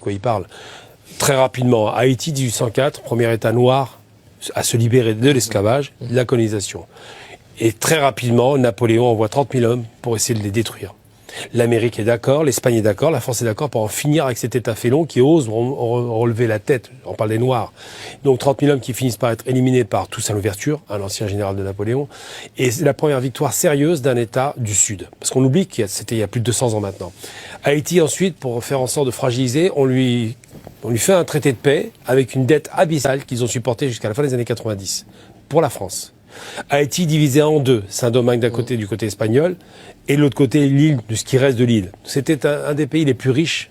quoi il parle. Très rapidement, Haïti, 1804, premier État noir à se libérer de l'esclavage, de la colonisation. Et très rapidement, Napoléon envoie 30 000 hommes pour essayer de les détruire. L'Amérique est d'accord, l'Espagne est d'accord, la France est d'accord pour en finir avec cet État félon qui ose relever la tête. On parle des Noirs. Donc 30 000 hommes qui finissent par être éliminés par Toussaint Louverture, l'ancien général de Napoléon. Et c'est la première victoire sérieuse d'un État du Sud. Parce qu'on oublie que c'était il y a plus de 200 ans maintenant. Haïti, ensuite, pour faire en sorte de fragiliser, on lui fait un traité de paix avec une dette abyssale qu'ils ont supportée jusqu'à la fin des années 90 pour la France. Haïti divisé en deux, Saint-Domingue d'un côté, du côté espagnol, et de l'autre côté l'île, de ce qui reste de l'île. C'était un des pays les plus riches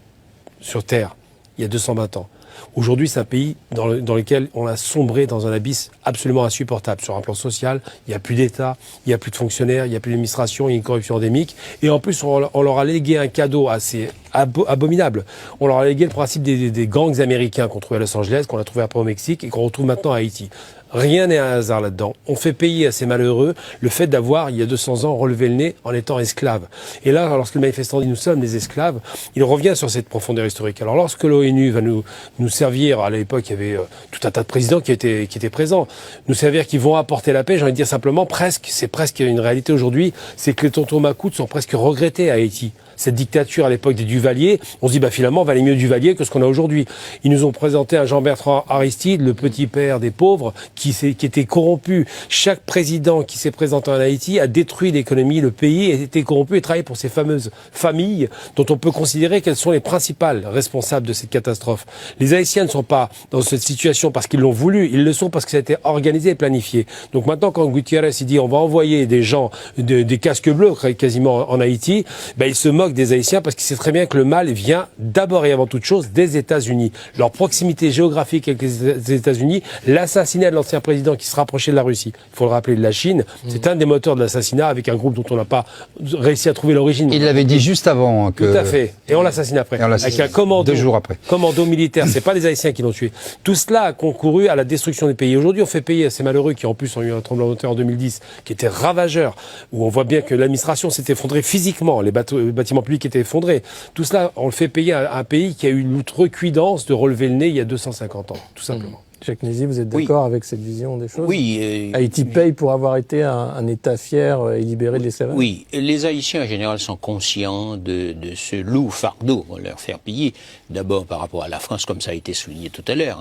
sur Terre, il y a 220 ans. Aujourd'hui, c'est un pays dans lequel on a sombré dans un abysse absolument insupportable. Sur un plan social, il n'y a plus d'État, il n'y a plus de fonctionnaires, il n'y a plus d'administration, il y a une corruption endémique. Et en plus, on leur a légué un cadeau assez abominable. On leur a légué le principe des gangs américains qu'on trouvait à Los Angeles, qu'on a trouvé après au Mexique et qu'on retrouve maintenant à Haïti. Rien n'est un hasard là-dedans. On fait payer à ces malheureux le fait d'avoir, il y a 200 ans, relevé le nez en étant esclave. Et là, lorsque le manifestant dit « nous sommes des esclaves », il revient sur cette profondeur historique. Alors lorsque l'ONU va nous servir, à l'époque, il y avait tout un tas de présidents qui étaient présents, nous servir qu'ils vont apporter la paix, j'ai envie de dire simplement, c'est presque une réalité aujourd'hui, c'est que les tontons macoutes sont presque regrettés à Haïti. Cette dictature à l'époque des Duvalier, on se dit finalement valait mieux Duvalier que ce qu'on a aujourd'hui. Ils nous ont présenté un Jean-Bertrand Aristide, le petit père des pauvres, qui était corrompu. Chaque président qui s'est présenté en Haïti a détruit l'économie, le pays, a été corrompu et travaillé pour ces fameuses familles dont on peut considérer qu'elles sont les principales responsables de cette catastrophe. Les Haïtiens ne sont pas dans cette situation parce qu'ils l'ont voulu, ils le sont parce que ça a été organisé et planifié. Donc maintenant quand Gutiérrez dit on va envoyer des gens, des casques bleus quasiment en Haïti, il se moque des Haïtiens parce qu'il sait très bien que le mal vient d'abord et avant toute chose des États-Unis. Leur proximité géographique avec les États-Unis, l'assassinat de l'ancien président qui se rapprochait de la Russie, il faut le rappeler, de la Chine, c'est un des moteurs de l'assassinat avec un groupe dont on n'a pas réussi à trouver l'origine. Il l'avait dit juste avant. Tout à fait. Et on l'assassine après. Avec un commando. 2 jours après. Commando militaire. C'est pas les Haïtiens qui l'ont tué. Tout cela a concouru à la destruction des pays. Aujourd'hui, on fait payer à ces malheureux qui en plus ont eu un tremblement de terre en 2010 qui était ravageur, où on voit bien que l'administration s'est effondrée physiquement, les bâtiments publics étaient effondrés. Tout cela, on le fait payer à un pays qui a eu l'outrecuidance de relever le nez il y a 250 ans, tout simplement. Jacques Nézy, vous êtes d'accord avec cette vision des choses? Oui. Haïti paye pour avoir été un État fier et libéré de l'esclavage? Oui, les Haïtiens en général sont conscients de ce lourd fardeau qu'on leur faire payer. D'abord par rapport à la France, comme ça a été souligné tout à l'heure.